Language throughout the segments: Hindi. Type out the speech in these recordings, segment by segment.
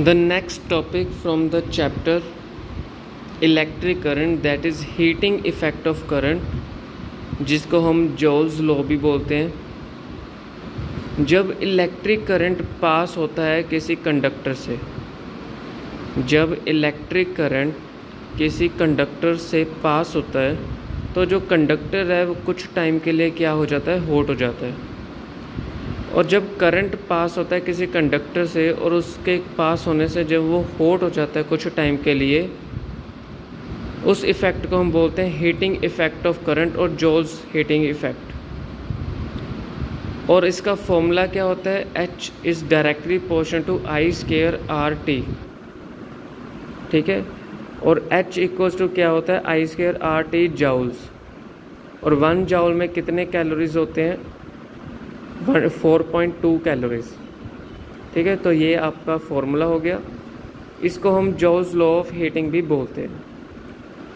The next topic from the chapter electric current that is heating effect of current, जिसको हम जॉल्स लॉ भी बोलते हैं। जब इलेक्ट्रिक करंट पास होता है किसी कंडक्टर से, जब इलेक्ट्रिक करंट किसी कंडक्टर से पास होता है तो जो कंडक्टर है वो कुछ टाइम के लिए क्या हो जाता है, हॉट हो जाता है। और जब करंट पास होता है किसी कंडक्टर से और उसके पास होने से जब वो हॉट हो जाता है कुछ टाइम के लिए, उस इफ़ेक्ट को हम बोलते हैं हीटिंग इफ़ेक्ट ऑफ करंट और जॉल्स हीटिंग इफ़ेक्ट। और इसका फॉर्मूला क्या होता है, H is directly proportional to I² RT, ठीक है। और H इक्वल्स टू क्या होता है, I² RT जाउल्स। और 1 जाउल में कितने कैलोरीज होते हैं, 4.2 कैलोरीज, ठीक है। तो ये आपका फॉर्मूला हो गया। इसको हम जॉल्स लॉ ऑफ हीटिंग भी बोलते हैं।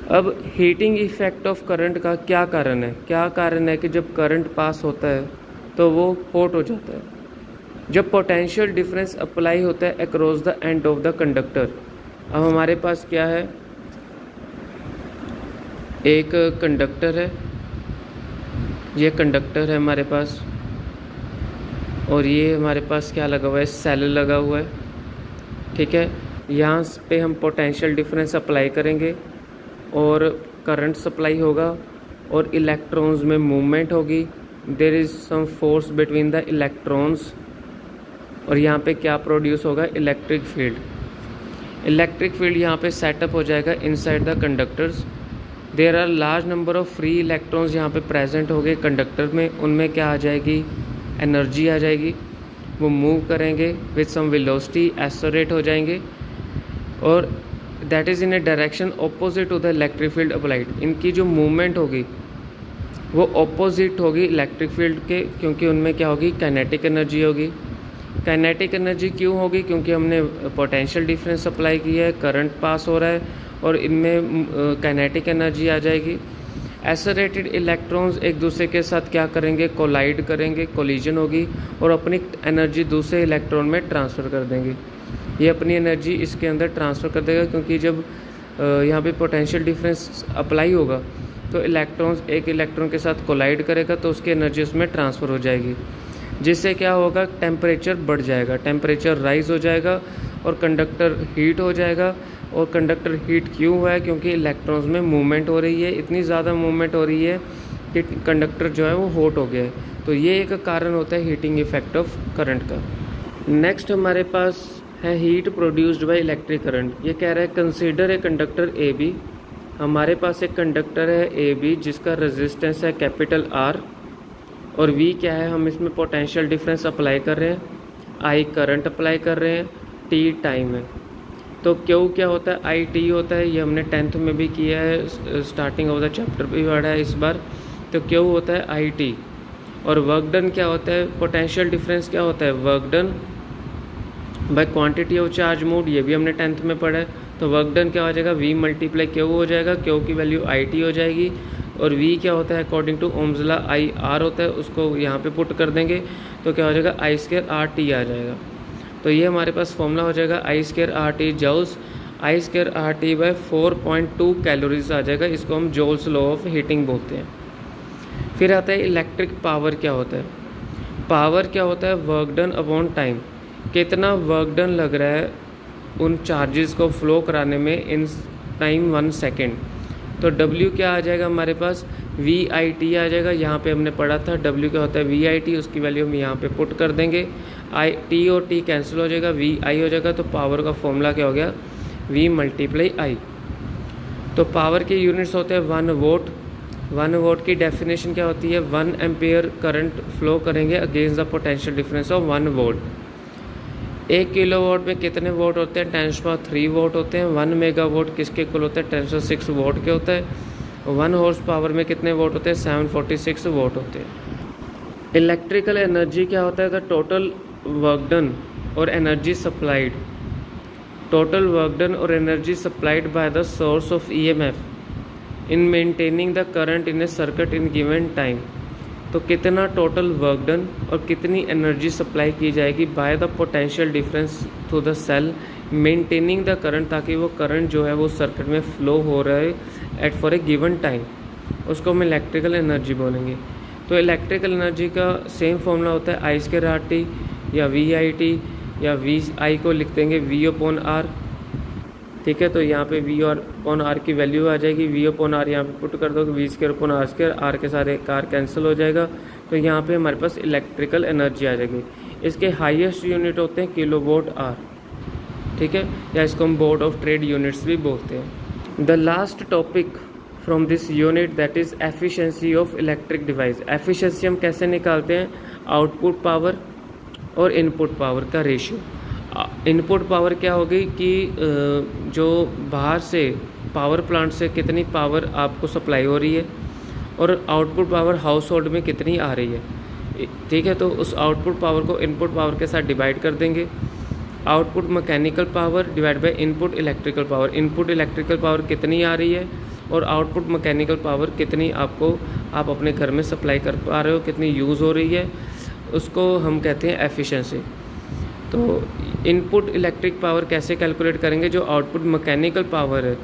अब हीटिंग इफ़ेक्ट ऑफ करंट का क्या कारण है, क्या कारण है कि जब करंट पास होता है तो वो हॉट हो जाता है। जब पोटेंशियल डिफरेंस अप्लाई होता है across the end of the conductor. अब हमारे पास क्या है, एक कंडक्टर है, ये कंडक्टर है हमारे पास, और ये हमारे पास क्या लगा हुआ है, सेल लगा हुआ है, ठीक है। यहाँ पे हम पोटेंशियल डिफरेंस अप्लाई करेंगे और करंट सप्लाई होगा और इलेक्ट्रॉन्स में मूवमेंट होगी। There is some force between the electrons, और यहाँ पे क्या प्रोड्यूस होगा, इलेक्ट्रिक फील्ड। इलेक्ट्रिक फील्ड यहाँ पे सेटअप हो जाएगा inside the conductors. There are large number of free electrons यहाँ पे प्रेजेंट हो गए कंडक्टर में। उनमें क्या आ जाएगी, एनर्जी आ जाएगी। वो मूव करेंगे विथ सम वेलोसिटी, एक्सेलरेट हो जाएंगे, और that is in a direction opposite to the electric field applied. इनकी जो मूवमेंट होगी वो ऑपोजिट होगी इलेक्ट्रिक फील्ड के, क्योंकि उनमें क्या होगी, काइनेटिक एनर्जी होगी। काइनेटिक एनर्जी क्यों होगी, क्योंकि हमने पोटेंशियल डिफरेंस अप्लाई किया है, करंट पास हो रहा है और इनमें काइनेटिक एनर्जी आ जाएगी। एक्सेलरेटेड इलेक्ट्रॉन्स एक दूसरे के साथ क्या करेंगे, कोलाइड करेंगे, कोलिजन होगी और अपनी एनर्जी दूसरे इलेक्ट्रॉन में ट्रांसफ़र कर देंगे। ये अपनी एनर्जी इसके अंदर ट्रांसफ़र कर देगा, क्योंकि जब यहाँ पे पोटेंशियल डिफरेंस अप्लाई होगा तो इलेक्ट्रॉन्स एक इलेक्ट्रॉन के साथ कोलाइड करेगा तो उसकी एनर्जी उसमें ट्रांसफ़र हो जाएगी, जिससे क्या होगा, टेम्परेचर बढ़ जाएगा, टेम्परेचर राइज हो जाएगा और कंडक्टर हीट हो जाएगा। और कंडक्टर हीट क्यों हुआ है, क्योंकि इलेक्ट्रॉन्स में मूवमेंट हो रही है, इतनी ज़्यादा मूवमेंट हो रही है कि कंडक्टर जो है वो हॉट हो गया है। तो ये एक कारण होता है हीटिंग इफ़ेक्ट ऑफ करंट का। नेक्स्ट हमारे पास है heat produced by electric current. ये कह रहा है consider a conductor A B. हमारे पास एक कंडक्टर है ए बी जिसका रेजिस्टेंस है कैपिटल R, और V क्या है, हम इसमें पोटेंशियल डिफरेंस अप्लाई कर रहे हैं, I करंट अप्लाई कर रहे हैं, T टाइम है। तो Q क्या होता है, IT होता है। ये हमने 10th में भी किया है, स्टार्टिंग ऑफ द चैप्टर भी पढ़ा है इस बार। तो Q होता है IT। और वर्क डन क्या होता है, पोटेंशियल डिफरेंस क्या होता है, work done by quantity of charge moved. ये भी हमने 10th में पढ़ा है। तो वर्क डन क्या हो जाएगा, V मल्टीप्लाई Q हो जाएगा, Q की वैल्यू IT हो जाएगी। और V क्या होता है, according to Ohm's law IR होता है, उसको यहाँ पे पुट कर देंगे तो क्या हो जाएगा, I² RT आ जाएगा। तो ये हमारे पास फॉर्मूला हो जाएगा I² RT joules, I² RT by 4.2 calories आ जाएगा। इसको हम जॉल्स लॉ ऑफ हीटिंग बोलते हैं। फिर आता है इलेक्ट्रिक पावर क्या होता है। पावर क्या होता है, वर्क डन अपॉन टाइम। कितना वर्क डन लग रहा है उन चार्जेस को फ्लो कराने में इन टाइम 1 सेकेंड। तो W क्या आ जाएगा हमारे पास, VIT आ जाएगा। यहाँ पे हमने पढ़ा था W क्या होता है, VIT, उसकी वैल्यू हम यहाँ पे पुट कर देंगे। T और T कैंसिल हो जाएगा, VI हो जाएगा। तो पावर का फॉर्मूला क्या हो गया, V मल्टीप्लाई I। तो पावर के यूनिट्स होते हैं 1 वोट। 1 वोट की डेफिनेशन क्या होती है, 1 एम्पेयर करंट फ्लो करेंगे against the potential difference of 1 volt. 1 kilowatt में कितने वोट होते हैं, 10³ वोट होते हैं। 1 मेगावाट किसके इक्वल होता है, 10⁶ वोट के होता है। 1 हॉर्स पावर में कितने वोट होते हैं, 746 वोट होते हैं। इलेक्ट्रिकल एनर्जी क्या होता है, द टोटल वर्क डन और energy supplied. Total work done और energy supplied by the source of EMF in maintaining the current in a circuit in given time. तो कितना टोटल वर्क डन और कितनी एनर्जी सप्लाई की जाएगी by the potential difference to the cell maintaining the current, ताकि वो करंट जो है वो सर्किट में फ्लो हो रहा है at for a given time, उसको हम इलेक्ट्रिकल एनर्जी बोलेंगे। तो इलेक्ट्रिकल एनर्जी का सेम फॉर्मूला होता है I/RT या VIT, या VI को लिख देंगे V/R। ठीक है, तो यहाँ पे V/R की वैल्यू आ जाएगी। V/R यहाँ पे पुट कर दो, V²/R², R के सारे कार कैंसिल हो जाएगा। तो यहाँ पे हमारे पास इलेक्ट्रिकल एनर्जी आ जाएगी। इसके हाईएस्ट यूनिट होते हैं kWh। ठीक है, या इसको हम बोर्ड ऑफ ट्रेड यूनिट्स भी बोलते हैं। The last topic from this unit that is efficiency of electric device. Efficiency हम कैसे निकालते हैं? आउटपुट पावर और इनपुट पावर का रेशियो। इनपुट पावर क्या होगी कि जो बाहर से पावर प्लांट से कितनी पावर आपको सप्लाई हो रही है, और आउटपुट पावर हाउस होल्ड में कितनी आ रही है। ठीक है, तो उस आउटपुट पावर को इनपुट पावर के साथ डिवाइड कर देंगे। Output mechanical power divide by input electrical power. Input electrical power कितनी आ रही है और आउटपुट मैकेनिकल पावर कितनी आप अपने घर में सप्लाई कर पा रहे हो, कितनी यूज़ हो रही है, उसको हम कहते हैं एफिशिएंसी। तो इनपुट इलेक्ट्रिक पावर कैसे कैलकुलेट करेंगे? जो आउटपुट मैकेनिकल पावर है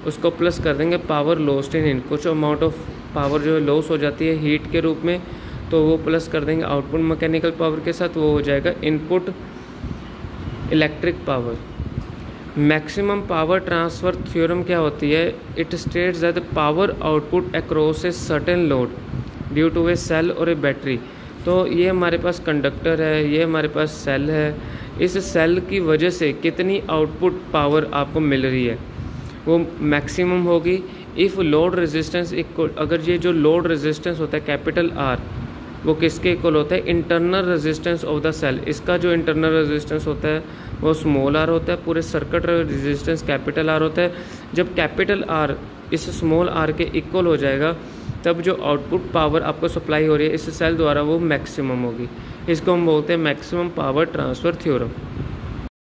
उसको प्लस कर देंगे पावर लॉस्ट इन कुछ अमाउंट ऑफ पावर जो लॉस हो जाती है हीट के रूप में, तो वो प्लस कर देंगे आउटपुट मैकेनिकल पावर के साथ, वो हो जाएगा input electric power. Maximum power transfer theorem क्या होती है? It states that the power output across a certain load due to a cell और ए बैटरी। तो ये हमारे पास कंडक्टर है, ये हमारे पास सेल है। इस सेल की वजह से कितनी आउटपुट पावर आपको मिल रही है वो मैक्सिमम होगी इफ़ लोड रेजिस्टेंस इक्वल। अगर ये जो लोड रेजिस्टेंस होता है कैपिटल R, वो किसके इक्वल होता है? Internal resistance of the cell. इसका जो इंटरनल रेजिस्टेंस होता है वो स्मॉल r होता है, पूरे सर्किट रेजिस्टेंस कैपिटल R होता है। जब कैपिटल R इस स्मॉल r के इक्वल हो जाएगा, तब जो आउटपुट पावर आपको सप्लाई हो रही है इस सेल द्वारा वो मैक्सिमम होगी। इसको हम बोलते हैं मैक्सिमम पावर ट्रांसफ़र थ्योरम।